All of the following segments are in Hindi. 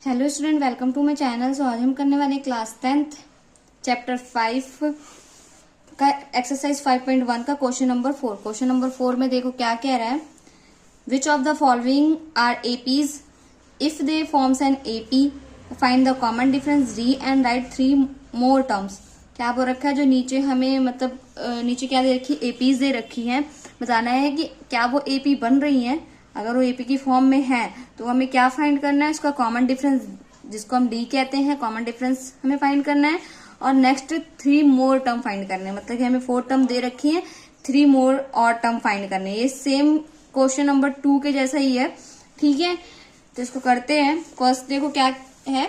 Hello student, welcome to my channel. So आज हम करने वाले क्लास 10th चैप्टर 5 का एक्सरसाइज 5.1 का क्वेश्चन नंबर 4। क्वेश्चन नंबर 4 में देखो क्या कह रहा है। Which of the following are APs if they forms an AP, find the common difference D and write 3 more terms. क्या बोल रखा है, जो नीचे हमें मतलब नीचे क्या दे रखी, एपीज दे रखी है। बताना है कि क्या वो एपी बन रही है। अगर वो एपी की फॉर्म में है तो हमें क्या फाइंड करना है, उसका कॉमन डिफरेंस जिसको हम डी कहते हैं, कॉमन डिफरेंस हमें फाइंड करना है। और नेक्स्ट 3 मोर टर्म फाइंड करने हैं, मतलब कि हमें 4 टर्म दे रखी है, 3 मोर और टर्म फाइंड करने हैं। ये सेम क्वेश्चन नंबर 2 के जैसा ही है, ठीक है। तो इसको करते हैं। फर्स्ट देखो क्या है,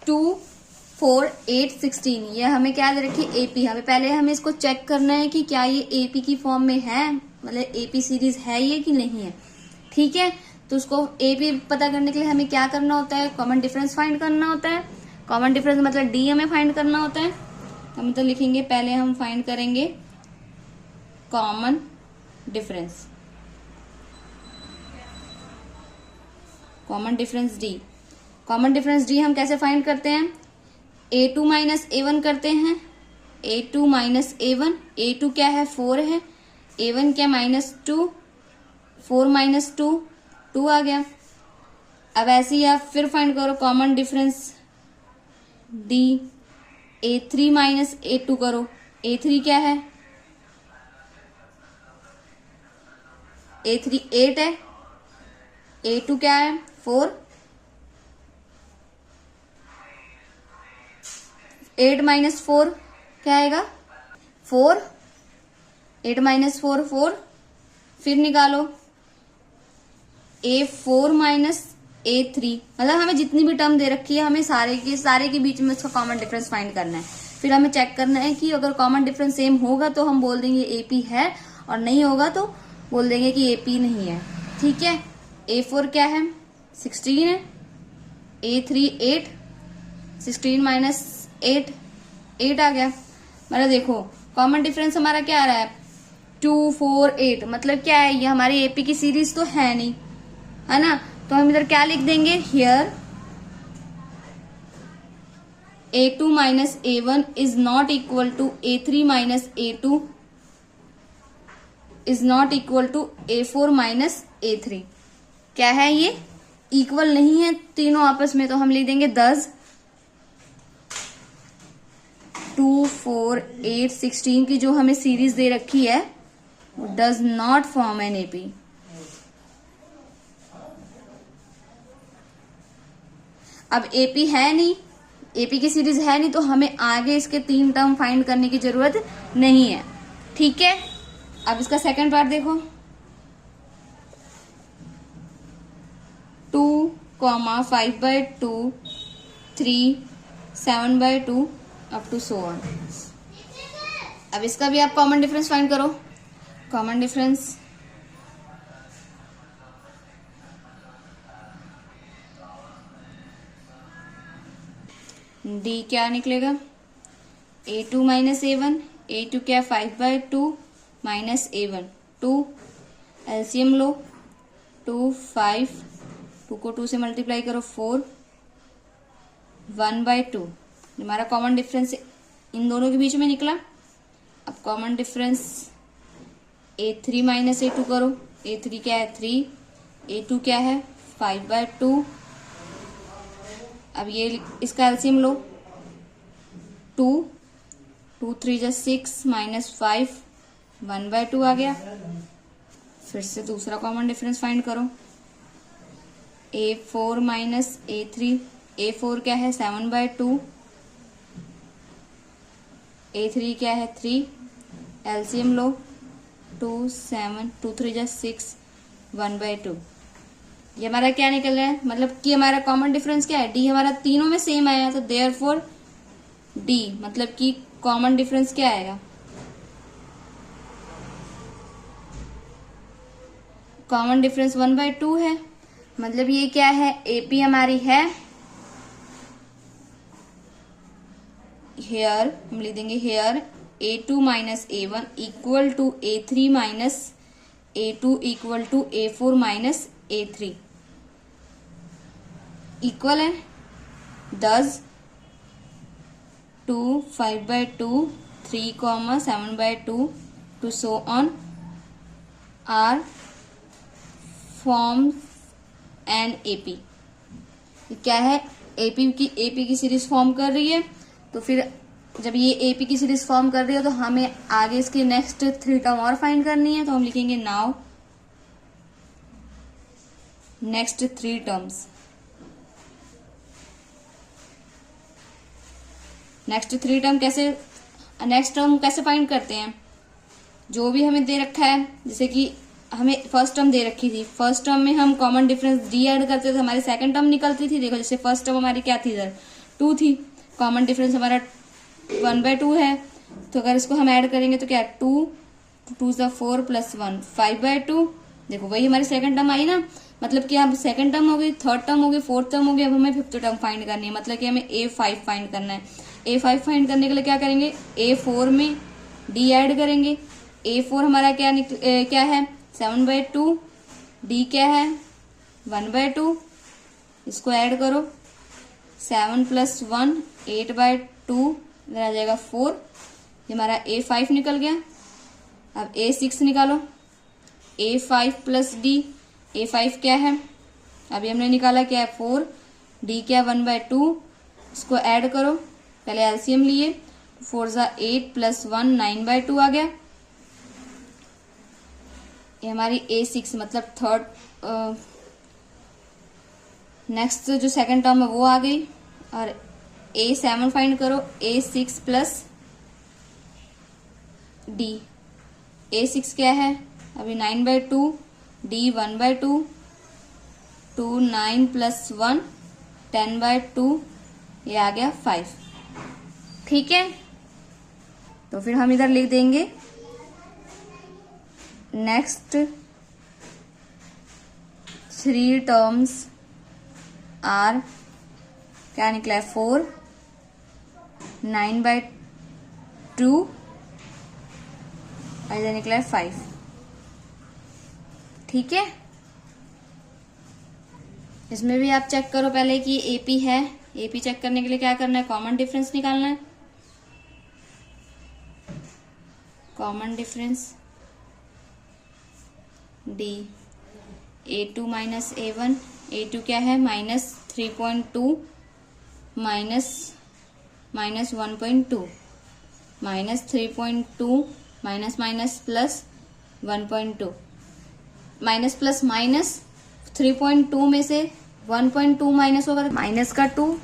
2, 4, 8, 16। ये हमें क्या दे रखी है, एपी। हमें इसको चेक करना है कि क्या ये एपी की फॉर्म में है, मतलब एपी सीरीज है ये कि नहीं है, ठीक है। तो उसको एपी पता करने के लिए हमें क्या करना होता है, कॉमन डिफरेंस फाइंड करना होता है। कॉमन डिफरेंस मतलब डी हमें फाइंड करना होता है। हम तो लिखेंगे, पहले हम फाइंड करेंगे common difference, common difference D. Common difference D हम कैसे फाइंड करते हैं, a2 माइनस a1 करते हैं। a2 माइनस a1, a2 क्या है 4 है, a1 क्या -2, 4 माइनस 2, 2 आ गया। अब ऐसे ही आप फिर फाइंड करो common difference D, a3 minus a2 करो। a3 क्या है, a3 8 है, a2 क्या है 4, 8 माइनस 4 क्या आएगा 4, 8 माइनस 4 4। फिर निकालो a4 माइनस a3, मतलब हमें जितनी भी टर्म दे रखी है हमें सारे के बीच में उसका कॉमन डिफरेंस फाइंड करना है। फिर हमें चेक करना है कि अगर कॉमन डिफरेंस सेम होगा तो हम बोल देंगे एपी है, और नहीं होगा तो बोल देंगे कि एपी नहीं है, ठीक है। a4 क्या है 16 है, a3 8, 16 माइनस 8, 8 आ गया। मतलब देखो कॉमन डिफरेंस हमारा क्या आ रहा है 2, 4, 8, मतलब क्या है, ये हमारी एपी की सीरीज तो है नहीं, है ना। तो हम इधर क्या लिख देंगे, here a2 minus a1 is not equal to a3 minus a2 is not equal to a4 minus a3। क्या है, ये इक्वल नहीं है तीनों आपस में, तो हम लिख देंगे 10, 2, 4, 8, 16 की जो हमें सीरीज दे रखी है does not form an AP. अब एपी है नहीं, एपी की सीरीज है नहीं, तो हमें आगे इसके 3 टर्म फाइंड करने की जरूरत नहीं है, ठीक है। अब इसका सेकंड पार्ट देखो, 2, 5/2, 3, 7/2 अप टू सो ऑन। अब इसका भी आप कॉमन डिफरेंस फाइंड करो। कॉमन डिफरेंस डी क्या निकलेगा, a2 माइनस a1, a2 क्या 5/2 माइनस a1, 2 एलसीएम लो, 2, 5, 2 को 2 से मल्टीप्लाई करो 4, 1/2। हमारा कॉमन डिफरेंस इन दोनों के बीच में निकला। अब common difference a3 minus a2 करो, a3 क्या है 3, a2 क्या है 5/2। अब ये इसका एलसीएम लो, 2, 2, 3 जा 6 माइनस 5, 1/2 आ गया। फिर से दूसरा कॉमन डिफरेंस फाइंड करो, a4 माइनस a3, a4 क्या है 7/2, a3 क्या है 3, एलसीएम लो, 2, 7, 2, 3 जा 6, 1/2। ये हमारा क्या निकल रहा है, मतलब कि हमारा कॉमन डिफरेंस क्या है, डी हमारा तीनों में सेम आया, तो देयरफॉर डी मतलब कि कॉमन डिफरेंस क्या आएगा, कॉमन डिफरेंस 1/2 है। मतलब ये क्या है, एपी हमारी है, हेयर हम लिख देंगे here a2 minus a1 equal to a3 minus a2 equal to a4 minus a3। Equal है 10, 2, 5/2, 3, 7/2 to so on are form an AP। क्या है, एपी की सीरीज फॉर्म कर रही है। तो फिर जब ये एपी की सीरीज फॉर्म कर रही है तो हमें आगे इसकी नेक्स्ट 3 टर्म और फाइंड करनी है। तो हम लिखेंगे now next 3 terms. Next term कैसे फाइंड करते हैं, जो भी हमें दे रखा है, जैसे कि हमें फर्स्ट टर्म दे रखी थी, फर्स्ट टर्म में हम कॉमन डिफरेंस डी ऐड करते थे, हमारी सेकंड टर्म निकलती थी। देखो जैसे फर्स्ट टर्म हमारी क्या थी, इधर 2 थी, कॉमन डिफरेंस हमारा 1/2 है। तो अगर इसको हम ऐड करेंगे तो क्या 2 2 4 + 1 5/2। देखो वही हमारी सेकंड टर्म आई ना, मतलब कि अब सेकंड टर्म हो गई, थर्ड टर्म हो गई, फोर्थ टर्म हो गई। अब हमें फिफ्थ टर्म फाइंड करनी है, मतलब कि हमें A5 फाइंड करना है। A5 फाइंड करने के लिए क्या करेंगे, A4 में D ऐड करेंगे। A4 हमारा क्या है 7/2, D क्या है 1/2। इसको ऐड करो, 7 + 1 8/2, इधर आ जाएगा 4। ये हमारा A5 निकल गया। अब A6 निकालो, A5 + D। A5 क्या है, अभी हमने निकाला क्या है 4, D क्या 1/2। इसको ऐड करो, पहले एलसीएम लिए, 4 × 8 + 1 9/2 आ गया। ये हमारी A6 मतलब थर्ड नेक्स्ट जो सेकंड टर्म है वो आ गई। और A7 फाइंड करो, A6 + D। A6 क्या है अभी 9/2, D 1/2, 2 9 + 1 10/2, ये आ गया 5। ठीक है, तो फिर हम इधर लिख देंगे नेक्स्ट 3 टर्म्स आर, क्या निकला है 4, 9/2 और इधर निकला है 5। ठीक है, इसमें भी आप चेक करो पहले कि एपी है। एपी चेक करने के लिए क्या करना है, कॉमन डिफरेंस निकालना है। Common difference D, A2 - A1, A2 क्या है -3.2 -1.2 -3.2 प्लस 1.2 -+-3.2 में से 1.2 माइनस होगा माइनस का 2।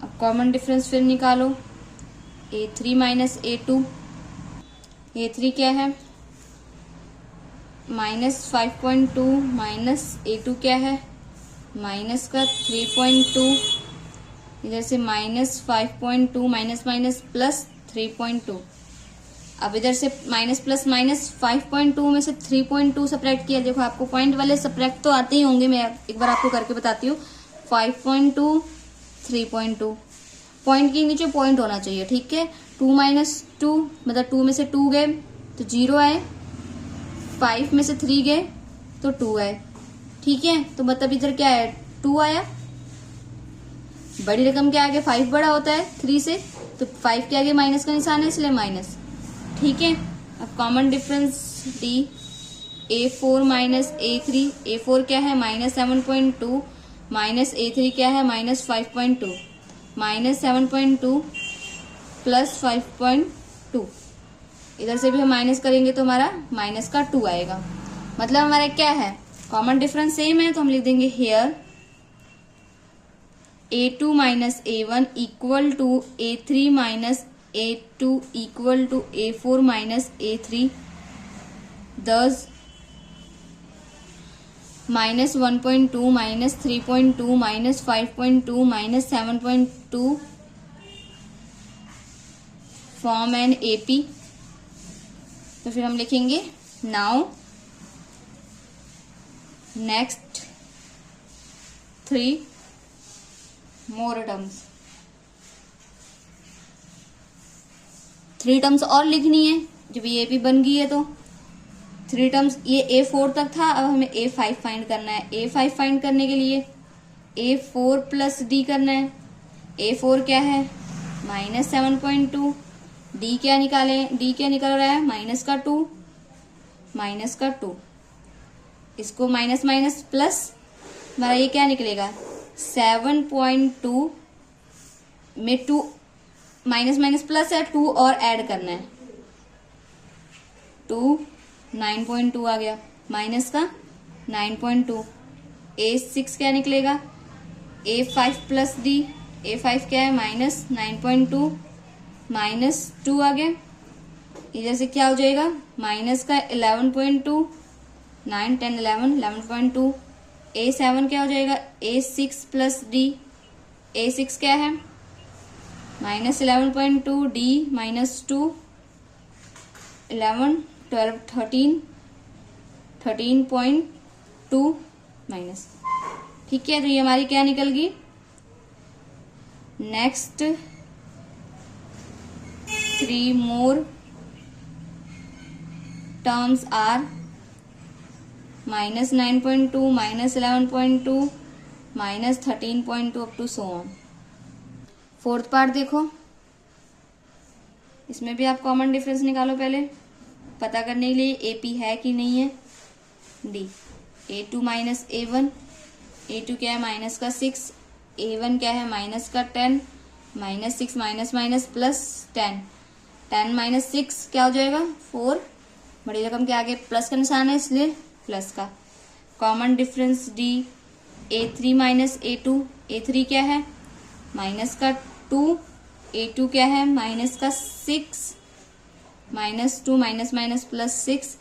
अब कॉमन डिफरेंस फिर निकालो, A3 - A2। A3 क्या है -5.2 माइनस A2 क्या है माइनस का 3.2, इधर से -5.2 माइनस प्लस 3.2। अब इधर से -+-5.2 में से 3.2 सब्ट्रैक्ट किया। देखो आपको पॉइंट वाले सब्ट्रैक्ट तो आते ही होंगे, मैं एक बार आपको करके बताती हूँ। 5.2 3.2, पॉइंट के नीचे पॉइंट होना चाहिए। ठीक है, 2 - 2 मतलब 2 में से 2 गए तो 0 आए, 5 में से 3 गए तो 2 आए। ठीक है, तो मतलब इधर क्या है 2 आया। बड़ी रकम के आगे 5 बड़ा होता है 3 से, तो 5 के आगे माइनस का निशान है इसलिए माइनस। ठीक है, अब common difference D, A4 - A3। A4 क्या है -7.2 माइनस A3 क्या है -5.2, -7.2 प्लस 5.2। इधर से भी हम माइनस करेंगे तो हमारा माइनस का 2 आएगा। मतलब हमारा क्या है, कॉमन डिफरेंस सेम है तो हम लिख देंगे here A2 - A1 equal to A3 - A2 equal to A4 - A3। दस -1.2 -3.2 -5.2 -7.2 फॉर्म एन AP। तो फिर हम लिखेंगे now next 3 more terms. 3 terms और लिखनी है जब ये AP बन गई है। तो 3 टर्म्स, ये A4 तक था। अब हमें A5 फाइंड करना है। A5 फाइंड करने के लिए A4 प्लस D करना है। A4 क्या है? -7.2। D क्या निकालें? D क्या निकल रहा है? माइनस का 2। इसको माइनस माइनस प्लस, हमारा ये क्या निकलेगा? 7.2 में 2 माइनस माइनस प्लस है, 2 और ऐड करना है। 2 9.2 आ गया, माइनस का 9.2। A6 क्या निकलेगा? A5 plus D। A5 क्या है? -9.2 -2 आ गया। इधर से क्या हो जाएगा? माइनस का 11.2, 9 10 11 11.2। A7 क्या हो जाएगा? A6 plus D। A6 क्या है? -11.2 D -2 11 12 13.2 माइनस। ठीक है, तो ये हमारी क्या निकल गई? Next 3 more terms are -9.2 -11.2 -13.2 up to so on. Fourth part देखो, इसमें भी आप कॉमन डिफरेंस निकालो पहले, पता करने के लिए AP है कि नहीं है। D A2 minus A1। A2 क्या है? माइनस का 6। A1 क्या है? माइनस का 10 -6 माइनस माइनस प्लस 10। 10 माइनस 6 क्या हो जाएगा? 4। बड़ी रकम के आगे प्लस का निशान है, इसलिए प्लस का। Common difference D A3 minus A2। A3 क्या है? माइनस का 2। A2 क्या है? माइनस का 6 -2 माइनस माइनस प्लस 6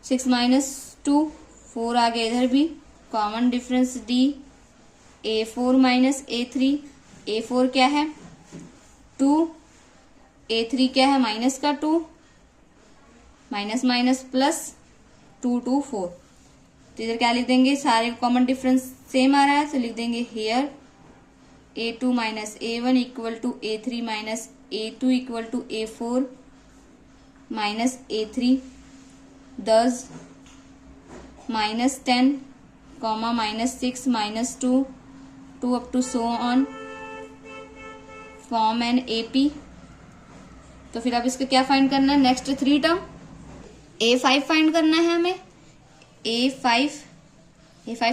6 -2 4 आ गया इधर भी। Common difference D A4 minus A3। A4 क्या है? 2। A3 क्या है? माइनस का 2 माइनस माइनस प्लस 2 2 4। तो इधर क्या लिख देंगे? सारे कॉमन डिफरेंस सेम आ रहा है, तो लिख देंगे here A2 minus A1 equal to A3 minus A2 equal to A4 minus A3। 10 -10 -6 -2 2 up to so on form an AP। तो फिर अब इसका क्या फाइंड करना है? नेक्स्ट 3 टर्म A5 फाइंड करना है हमें। A5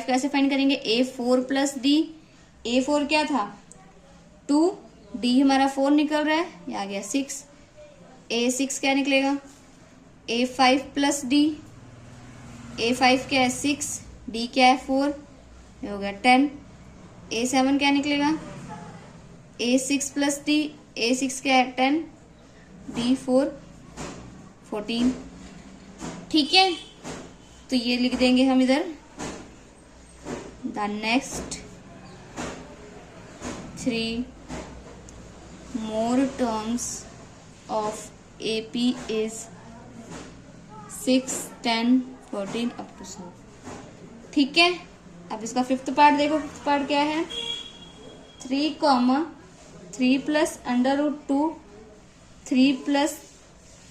कैसे फाइंड करेंगे? A4 plus D। A4 क्या था? 2। D हमारा 4 निकल रहा है, ये आ गया 6। A6 क्या निकलेगा? A5 plus D। A5 क्या है? 6। D क्या है? 4, ये हो गया 10। A7 क्या निकलेगा? A6 plus D। A6 क्या है? 10। D 4 14। ठीक है, तो ये लिख देंगे हम इधर। The next 3 more terms of AP is 6 10 14 up to 7। ठीक है, अब इसका फिफ्थ पार्ट देखो। फिफ्थ पार्ट क्या है? 3 3 प्लस √2 3 प्लस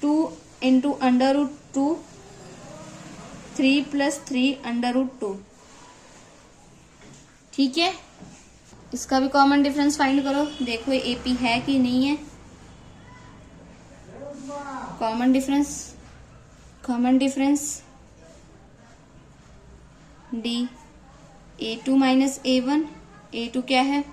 2 इंटू √2 3 प्लस 3 √2। ठीक है, इसका भी कॉमन डिफरेंस फाइंड करो, देखो AP है कि नहीं है। Common difference D A2 minus A1। A2 क्या है?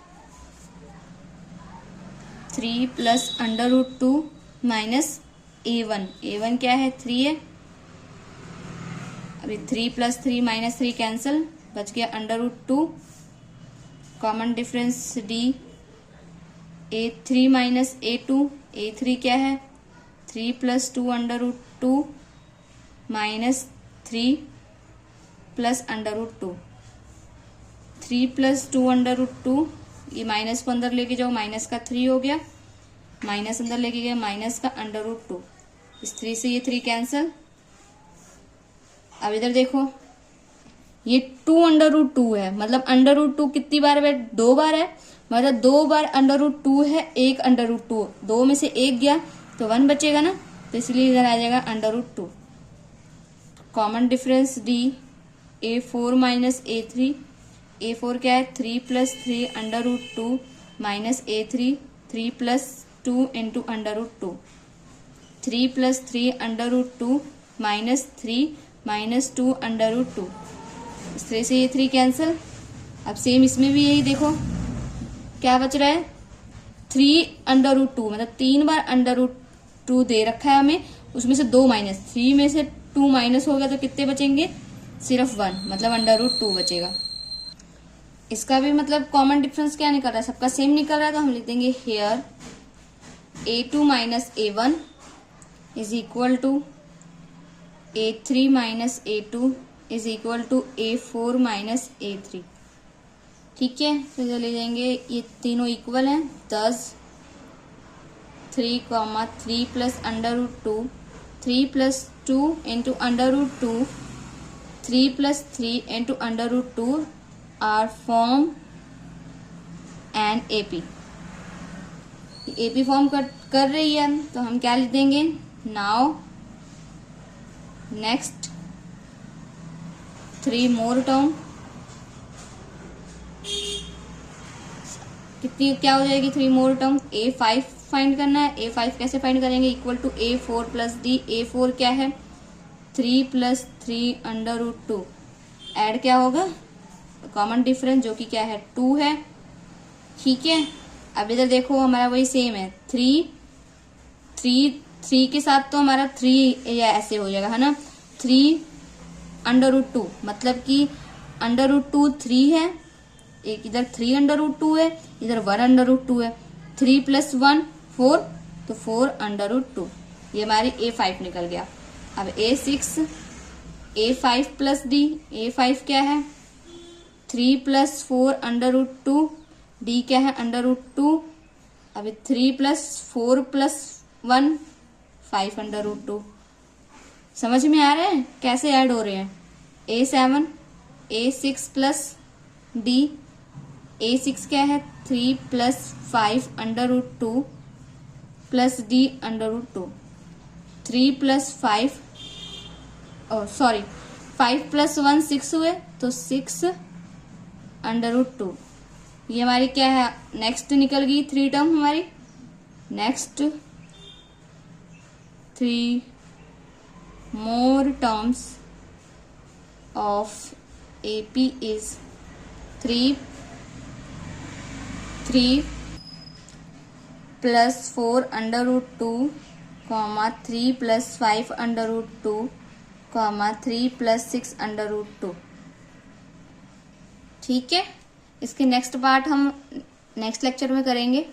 3 प्लस √2 माइनस A1। A1 क्या है? 3 है। अभी 3 प्लस 3 माइनस 3 कैंसिल, बच गया √2। Common difference D A3 minus A2। A3 क्या है? 3 प्लस 2 √2 माइनस 3 प्लस √2। 3 प्लस 2 √2, ये माइनस को अंदर लेके जाओ, माइनस का 3 हो गया, माइनस अंदर लेके गया, माइनस का √2। इस 3 से ये 3 कैंसिल। अब इधर देखो, ये 2 है, मतलब √2 कितनी बार है? 2 बार है, मतलब 2 बार √2 है, एक √2, 2 में से 1 गया तो 1 बचेगा ना, तो इसलिए इधर आ जाएगा √2। Common difference D, A4 minus A3, A4 क्या है 3 plus 3 under root 2 minus A3, 3 plus 2 into under root 2, 3 plus 3 under root 2 minus 3 minus 2 under root 2। इस तरह से ये 3 कैंसिल। अब सेम इसमें भी यही देखो क्या बच रहा है 3 अंडर रूट 2, मतलब 3 बार अंडर रूट 2 दे रखा है हमें, उसमें से 2 माइनस, 3 में से 2 माइनस हो गया तो कितने बचेंगे, सिर्फ 1, मतलब अंडर रूट 2 बचेगा। इसका भी मतलब कॉमन डिफरेंस क्या निकल रहा है, सबका सेम निकल रहा है, तो हम लिख देंगे here A2 minus A1 is equal to A3 minus A2 is equal to A4 minus A3। ठीक है, तो जो ले जाएंगे ये तीनों इक्वल हैं, 10 3 plus under root 2, 3 plus 2 into under root 2, 3 plus 3 into under root 2 are form an AP। AP फॉर्म कर रही है, तो हम क्या लिख देंगे, नाउ नेक्स्ट 3 मोर टर्म, कितनी क्या हो जाएगी 3 मोर टर्म, A5 फाइंड करना है। A5 कैसे फाइंड करेंगे, equal to A4 plus D, A4 क्या है 3 प्लस 3 अंडर रूट 2, एड क्या होगा कॉमन डिफरेंस जो कि क्या है 2 है। ठीक है, अब इधर देखो हमारा वही सेम है, 3 के साथ तो हमारा 3 या ऐसे हो जाएगा है ना, 3 अंडर रूट 2, मतलब कि अंडर रूट 2 3 है, एक इधर 3 अंडर रूट 2 है, इधर 1 अंडर रूट 2 है, 3 प्लस 1 4, तो 4 अंडर रूट 2, ये हमारी A5 निकल गया। अब A6 A5 plus D, A5 क्या है 3 प्लस 4 अंडर रूट 2, D क्या है अंडर रूट 2, अभी 3 प्लस 4 प्लस 1 5 अंडर रूट 2। समझ में आ रहे हैं कैसे ऐड हो रहे हैं। A7 A6 plus D, A6 क्या है 3 plus 5 under root 2 plus D under root 2, 3 plus 5 5 plus 1 6 हुए, तो 6 अंडर रूट 2। ये हमारी क्या है, नेक्स्ट निकल गई 3 टर्म हमारी, next 3 more terms of AP is 3 plus 4 under root 2, 3 plus 5 under root 2, 3 plus 6 under root 2। ठीक है, इसके नेक्स्ट पार्ट हम नेक्स्ट लेक्चर में करेंगे।